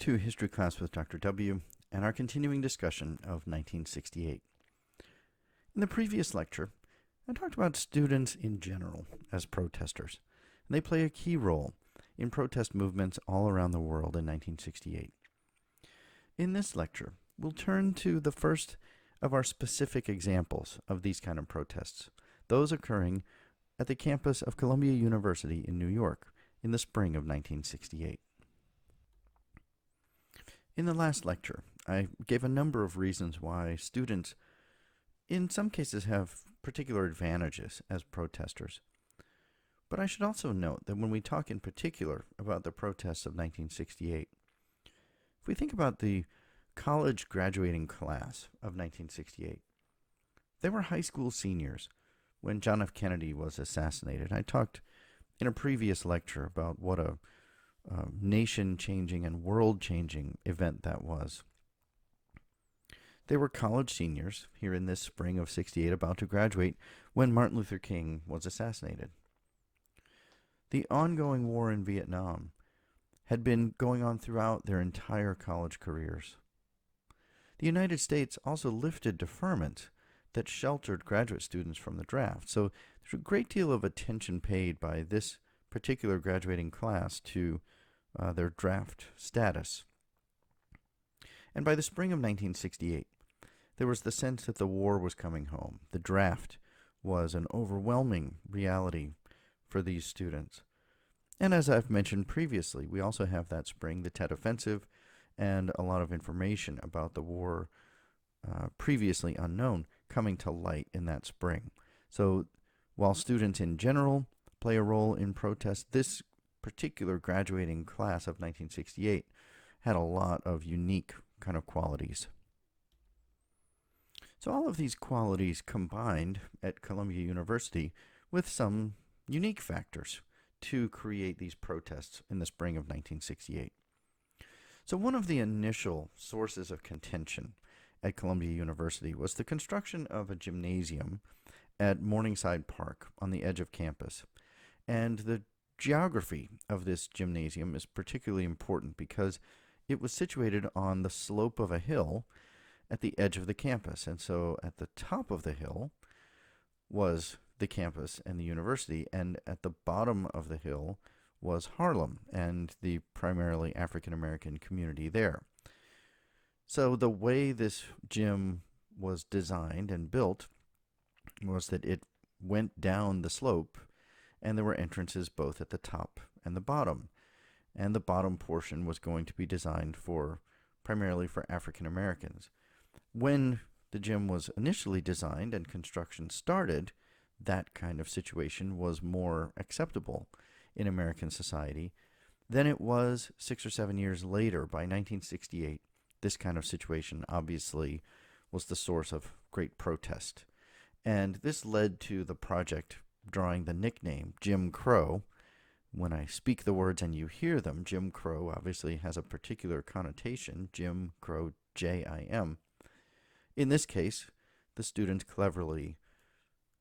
to History Class with Dr. W. and our continuing discussion of 1968. In the previous lecture, I talked about students in general as protesters, and they play a key role in protest movements all around the world in 1968. In this lecture, we'll turn to the first of our specific examples of these kind of protests, those occurring at the campus of Columbia University in New York in the spring of 1968. In the last lecture, I gave a number of reasons why students, in some cases, have particular advantages as protesters. But I should also note that when we talk in particular about the protests of 1968, if we think about the college graduating class of 1968, they were high school seniors when John F. Kennedy was assassinated. I talked in a previous lecture about what a nation-changing and world-changing event that was. They were college seniors here in this spring of 68 about to graduate when Martin Luther King was assassinated. The ongoing war in Vietnam had been going on throughout their entire college careers. The United States also lifted deferment that sheltered graduate students from the draft. So there's a great deal of attention paid by this particular graduating class to their draft status. And by the spring of 1968, there was the sense that the war was coming home. The draft was an overwhelming reality for these students. And as I've mentioned previously, we also have that spring the Tet Offensive and a lot of information about the war previously unknown coming to light in that spring. So while students in general play a role in protest, this particular graduating class of 1968 had a lot of unique kind of qualities. So all of these qualities combined at Columbia University with some unique factors to create these protests in the spring of 1968. So one of the initial sources of contention at Columbia University was the construction of a gymnasium at Morningside Park on the edge of campus. And the geography of this gymnasium is particularly important because it was situated on the slope of a hill at the edge of the campus. And so at the top of the hill was the campus and the university, and at the bottom of the hill was Harlem and the primarily African-American community there. So the way this gym was designed and built was that it went down the slope, and there were entrances both at the top and the bottom. And the bottom portion was going to be designed primarily for African Americans. When the gym was initially designed and construction started, that kind of situation was more acceptable in American society than it was 6 or 7 years later. By 1968, this kind of situation obviously was the source of great protest. And this led to the project drawing the nickname Jim Crow. When I speak the words and you hear them, Jim Crow obviously has a particular connotation, Jim Crow, J-I-M. In this case, the students cleverly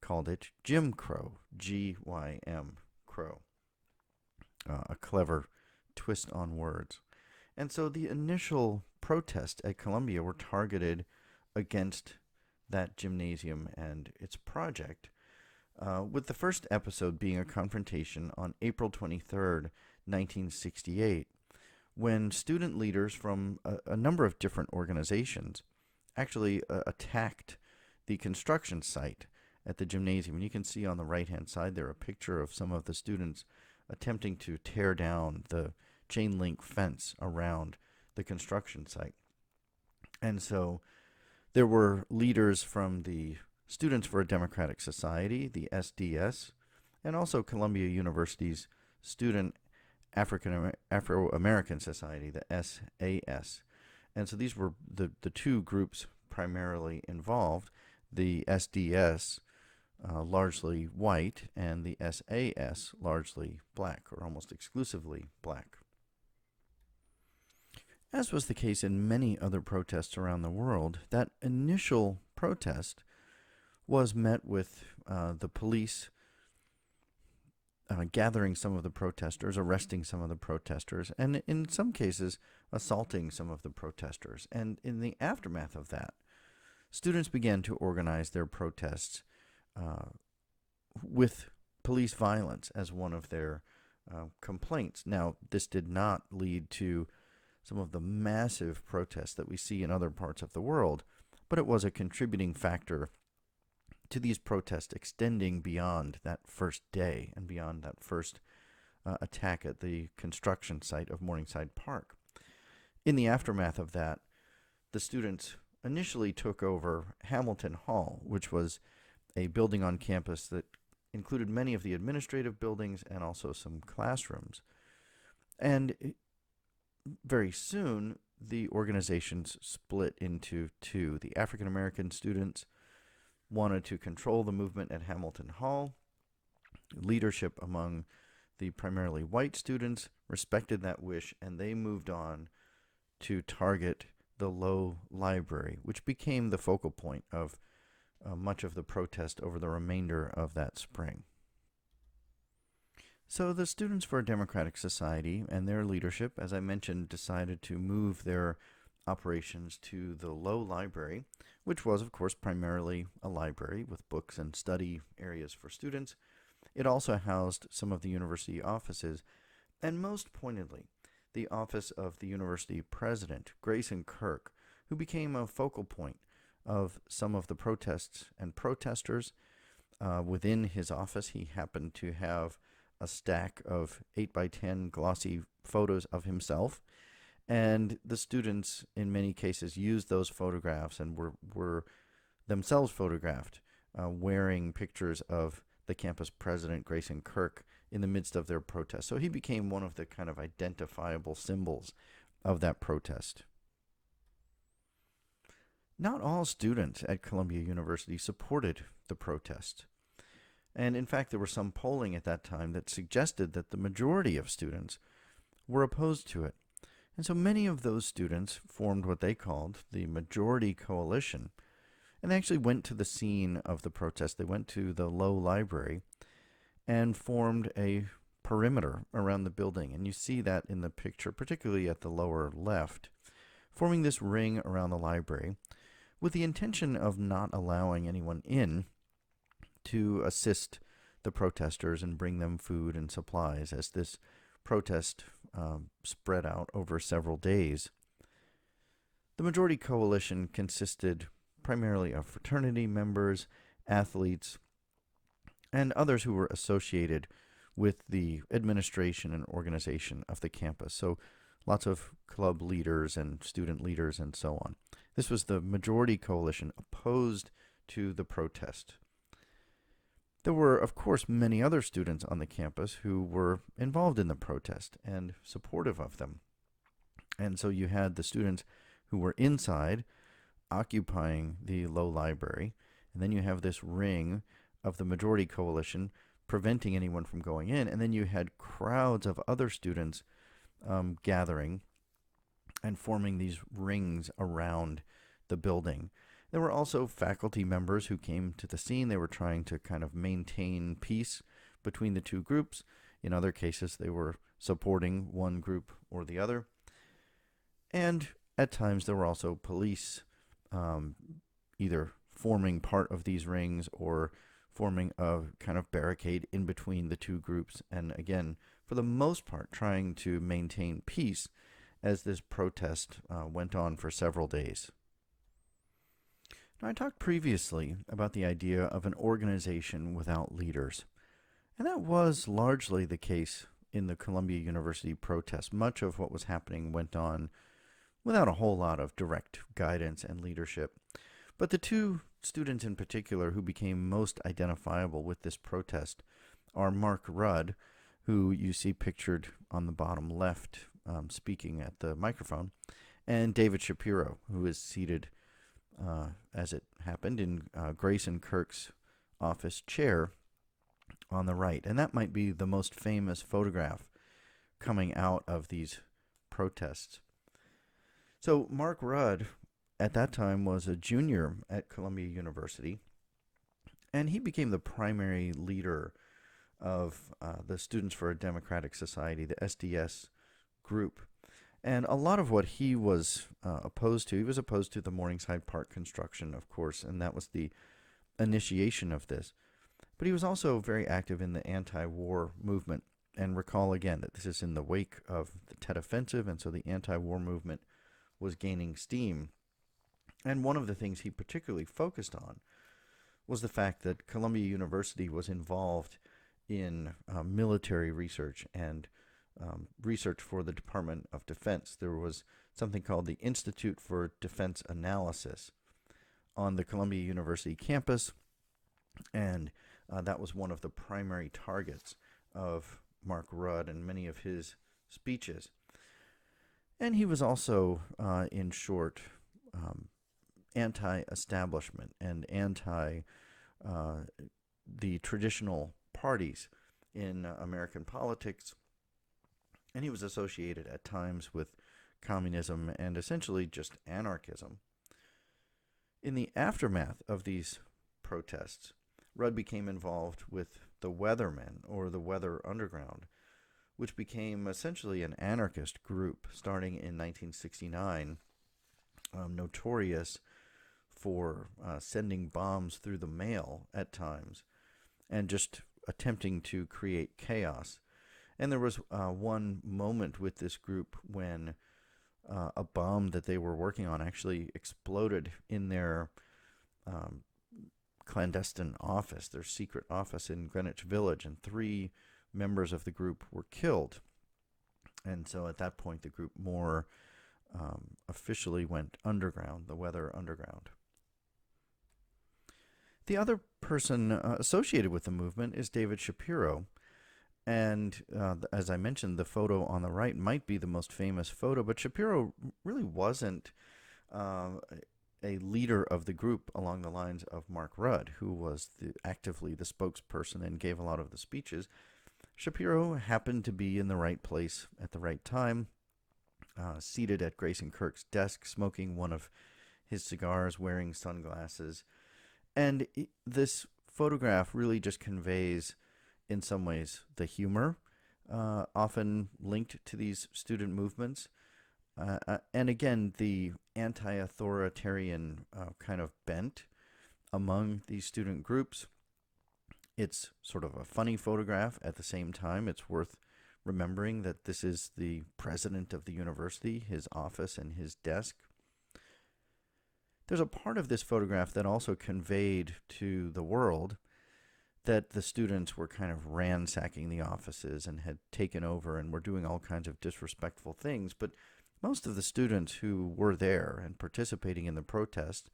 called it Jim Crow, G-Y-M, Crow. A clever twist on words. And so the initial protests at Columbia were targeted against that gymnasium and its project, with the first episode being a confrontation on April 23rd, 1968, when student leaders from a number of different organizations actually attacked the construction site at the gymnasium. And you can see on the right-hand side there a picture of some of the students attempting to tear down the chain link fence around the construction site. And so there were leaders from the Students for a Democratic Society, the SDS, and also Columbia University's Student Afro-American Society, the SAS. And so these were the two groups primarily involved. The SDS largely white, and the SAS largely black, or almost exclusively black. As was the case in many other protests around the world, that initial protest was met with the police gathering some of the protesters, arresting some of the protesters, and in some cases assaulting some of the protesters. And in the aftermath of that, students began to organize their protests uh, with police violence as one of their complaints. Now, this did not lead to some of the massive protests that we see in other parts of the world, but it was a contributing factor to these protests extending beyond that first day and beyond that first attack at the construction site of Morningside Park. In the aftermath of that, the students initially took over Hamilton Hall, which was a building on campus that included many of the administrative buildings and also some classrooms. And very soon, the organizations split into two. The African American students wanted to control the movement at Hamilton Hall. Leadership among the primarily white students respected that wish, and they moved on to target the Low Library, which became the focal point of much of the protest over the remainder of that spring. So the Students for a Democratic Society and their leadership, as I mentioned, decided to move their operations to the Low Library, which was, of course, primarily a library with books and study areas for students. It also housed some of the university offices, and most pointedly, the office of the university president, Grayson Kirk, who became a focal point of some of the protests and protesters. Within his office, he happened to have a stack of 8x10 glossy photos of himself, and the students in many cases used those photographs and were themselves photographed wearing pictures of the campus president, Grayson Kirk, in the midst of their protest. So he became one of the kind of identifiable symbols of that protest. Not all students at Columbia University supported the protest. And in fact, there was some polling at that time that suggested that the majority of students were opposed to it. And so many of those students formed what they called the Majority Coalition. And they actually went to the scene of the protest. They went to the Low Library and formed a perimeter around the building. And you see that in the picture, particularly at the lower left, forming this ring around the library with the intention of not allowing anyone in to assist the protesters and bring them food and supplies as this protest spread out over several days. The Majority Coalition consisted primarily of fraternity members, athletes, and others who were associated with the administration and organization of the campus. So lots of club leaders and student leaders and so on. This was the Majority Coalition opposed to the protest. There were, of course, many other students on the campus who were involved in the protest and supportive of them. And so you had the students who were inside occupying the Low Library, and then you have this ring of the Majority Coalition preventing anyone from going in, and then you had crowds of other students gathering and forming these rings around the building. There were also faculty members who came to the scene. They were trying to kind of maintain peace between the two groups. In other cases, they were supporting one group or the other. And at times, there were also police either forming part of these rings or forming a kind of barricade in between the two groups. And again, for the most part, trying to maintain peace as this protest went on for several days. Now, I talked previously about the idea of an organization without leaders, and that was largely the case in the Columbia University protest. Much of what was happening went on without a whole lot of direct guidance and leadership. But the two students in particular who became most identifiable with this protest are Mark Rudd, who you see pictured on the bottom left speaking at the microphone, and David Shapiro, who is seated as it happened, in Grayson Kirk's office chair on the right. And that might be the most famous photograph coming out of these protests. So Mark Rudd, at that time, was a junior at Columbia University, and he became the primary leader of the Students for a Democratic Society, the SDS group. And a lot of what he was opposed to, he was opposed to the Morningside Park construction, of course, and that was the initiation of this. But he was also very active in the anti-war movement. And recall again that this is in the wake of the Tet Offensive, and so the anti-war movement was gaining steam. And one of the things he particularly focused on was the fact that Columbia University was involved in military research and research for the Department of Defense. There was something called the Institute for Defense Analysis on the Columbia University campus, and that was one of the primary targets of Mark Rudd and many of his speeches. And he was also, in short, anti-establishment and anti the traditional parties in American politics. And he was associated at times with communism and essentially just anarchism. In the aftermath of these protests, Rudd became involved with the Weathermen, or the Weather Underground, which became essentially an anarchist group starting in 1969, notorious for sending bombs through the mail at times and just attempting to create chaos. And there was one moment with this group when a bomb that they were working on actually exploded in their clandestine office, their secret office in Greenwich Village, and 3 members of the group were killed. And so at that point, the group more officially went underground, the Weather Underground. The other person associated with the movement is David Shapiro. And as I mentioned, the photo on the right might be the most famous photo, but Shapiro really wasn't a leader of the group along the lines of Mark Rudd, who was actively the spokesperson and gave a lot of the speeches. Shapiro happened to be in the right place at the right time, seated at Grayson Kirk's desk, smoking one of his cigars, wearing sunglasses. And this photograph really just conveys, in some ways, the humor often linked to these student movements. And again, the anti-authoritarian kind of bent among these student groups. It's sort of a funny photograph. At the same time, it's worth remembering that this is the president of the university, his office, and his desk. There's a part of this photograph that also conveyed to the world that the students were kind of ransacking the offices and had taken over and were doing all kinds of disrespectful things. But most of the students who were there and participating in the protest,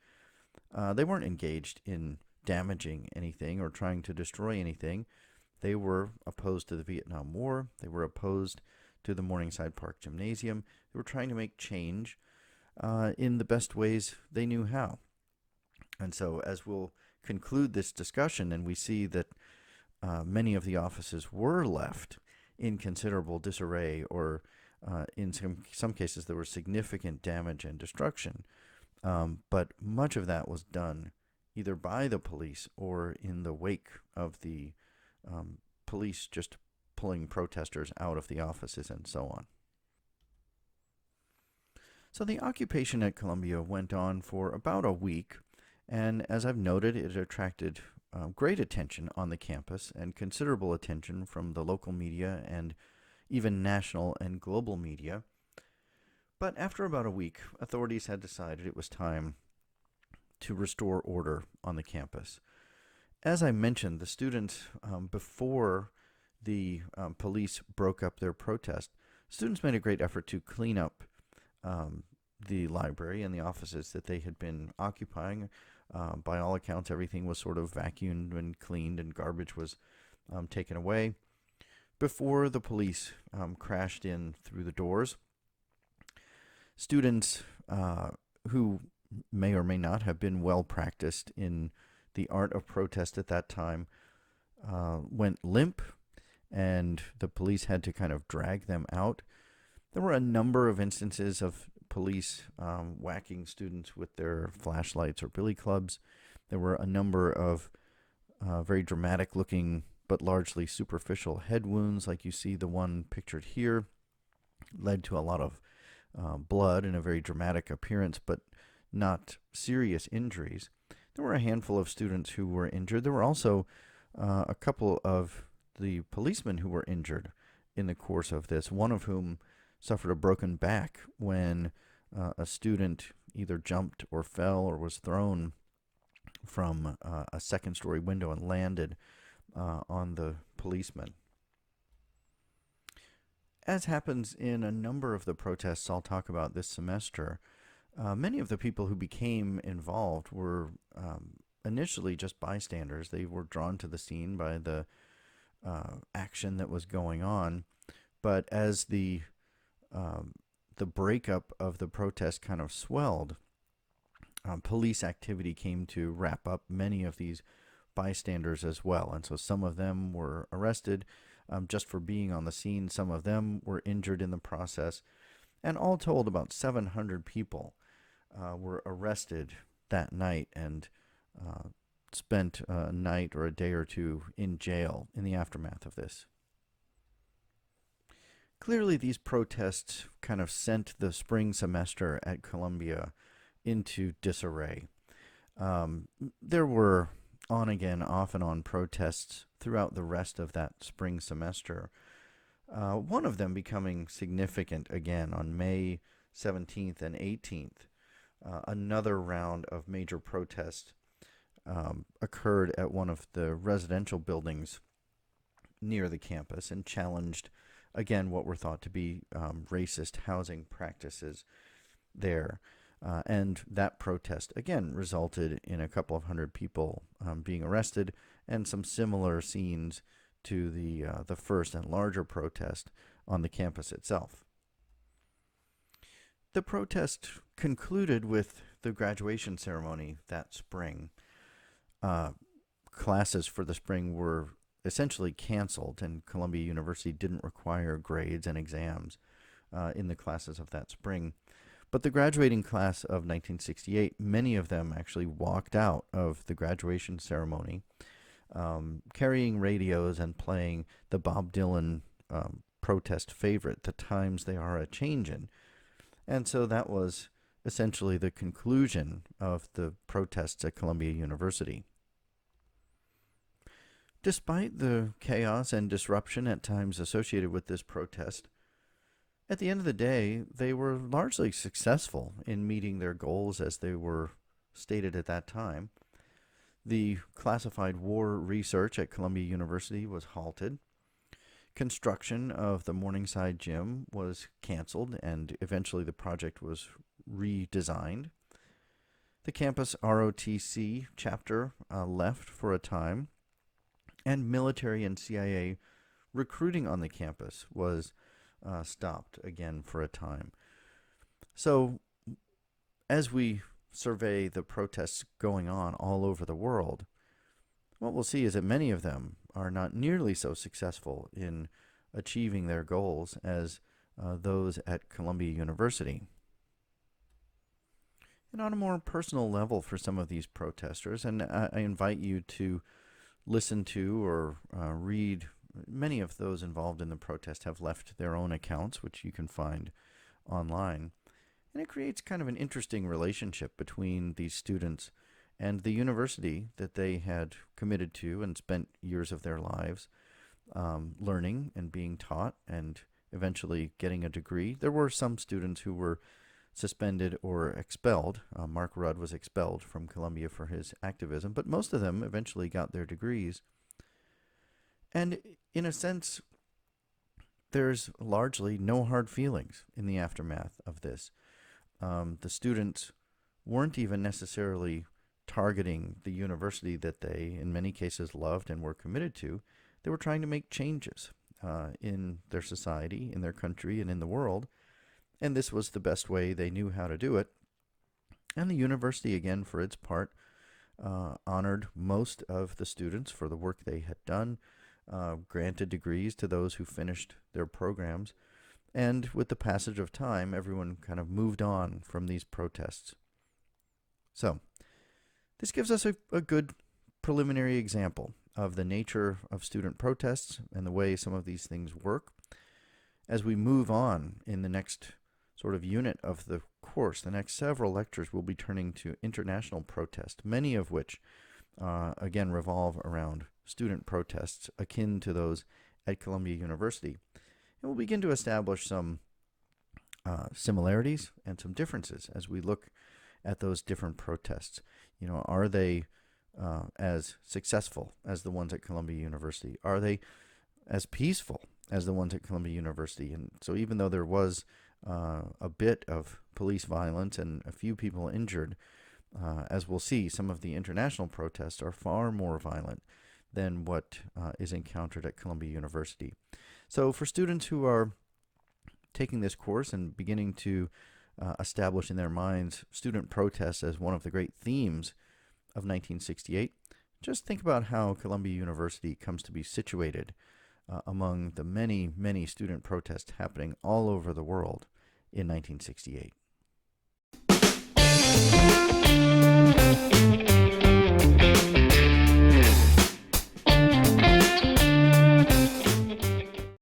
they weren't engaged in damaging anything or trying to destroy anything. They were opposed to the Vietnam War. They were opposed to the Morningside Park Gymnasium. They were trying to make change in the best ways they knew how. And so as we'll conclude this discussion and we see that many of the offices were left in considerable disarray, or in some cases there was significant damage and destruction, but much of that was done either by the police or in the wake of the police just pulling protesters out of the offices and so on. So the occupation at Columbia went on for about a week, and as I've noted, it attracted great attention on the campus and considerable attention from the local media and even national and global media. But after about a week, authorities had decided it was time to restore order on the campus. As I mentioned, the students, before the police broke up their protest, students made a great effort to clean up the library and the offices that they had been occupying. By all accounts, everything was sort of vacuumed and cleaned, and garbage was taken away before the police crashed in through the doors. Students who may or may not have been well practiced in the art of protest at that time went limp, and the police had to kind of drag them out. There were a number of instances of police whacking students with their flashlights or billy clubs. There were a number of very dramatic looking but largely superficial head wounds, like you see the one pictured here, led to a lot of blood and a very dramatic appearance, but not serious injuries. There were a handful of students who were injured. There were also a couple of the policemen who were injured in the course of this, one of whom suffered a broken back when a student either jumped or fell or was thrown from a second-story window and landed on the policeman. As happens in a number of the protests I'll talk about this semester, many of the people who became involved were initially just bystanders. They were drawn to the scene by the action that was going on, but as the breakup of the protest kind of swelled, police activity came to wrap up many of these bystanders as well. And so some of them were arrested just for being on the scene. Some of them were injured in the process. And all told, about 700 people were arrested that night and spent a night or a day or two in jail in the aftermath of this. Clearly, these protests kind of sent the spring semester at Columbia into disarray. There were on again, off and on protests throughout the rest of that spring semester. One of them becoming significant again on May 17th and 18th. Another round of major protests occurred at one of the residential buildings near the campus and challenged, again, what were thought to be racist housing practices there. And that protest, again, resulted in a couple of hundred people being arrested and some similar scenes to the first and larger protest on the campus itself. The protest concluded with the graduation ceremony that spring. Classes for the spring were essentially canceled, and Columbia University didn't require grades and exams in the classes of that spring. But the graduating class of 1968, many of them actually walked out of the graduation ceremony carrying radios and playing the Bob Dylan protest favorite, "The Times They Are A-Changin'." And so that was essentially the conclusion of the protests at Columbia University. Despite the chaos and disruption at times associated with this protest, at the end of the day, they were largely successful in meeting their goals as they were stated at that time. The classified war research at Columbia University was halted. Construction of the Morningside Gym was canceled, and eventually the project was redesigned. The campus ROTC chapter left for a time, and military and CIA recruiting on the campus was stopped again for a time. So as we survey the protests going on all over the world, what we'll see is that many of them are not nearly so successful in achieving their goals as those at Columbia University. And on a more personal level for some of these protesters, and I invite you to listen to or read. Many of those involved in the protest have left their own accounts, which you can find online. And it creates kind of an interesting relationship between these students and the university that they had committed to and spent years of their lives learning and being taught and eventually getting a degree. There were some students who were suspended or expelled. Mark Rudd was expelled from Columbia for his activism, but most of them eventually got their degrees. And in a sense, there's largely no hard feelings in the aftermath of this. The students weren't even necessarily targeting the university that they, in many cases, loved and were committed to. They were trying to make changes in their society, in their country, and in the world. And this was the best way they knew how to do it. And the university, again, for its part, honored most of the students for the work they had done, granted degrees to those who finished their programs. And with the passage of time, everyone kind of moved on from these protests. So, this gives us a good preliminary example of the nature of student protests and the way some of these things work. As we move on in the next sort of unit of the course, the next several lectures will be turning to international protest, many of which, again, revolve around student protests akin to those at Columbia University. And we'll begin to establish some similarities and some differences as we look at those different protests. Are they as successful as the ones at Columbia University? Are they as peaceful as the ones at Columbia University? And so even though there was a bit of police violence and a few people injured, as we'll see, some of the international protests are far more violent than what is encountered at Columbia University. So for students who are taking this course and beginning to establish in their minds student protests as one of the great themes of 1968, just think about how Columbia University comes to be situated among the many, many student protests happening all over the world in 1968.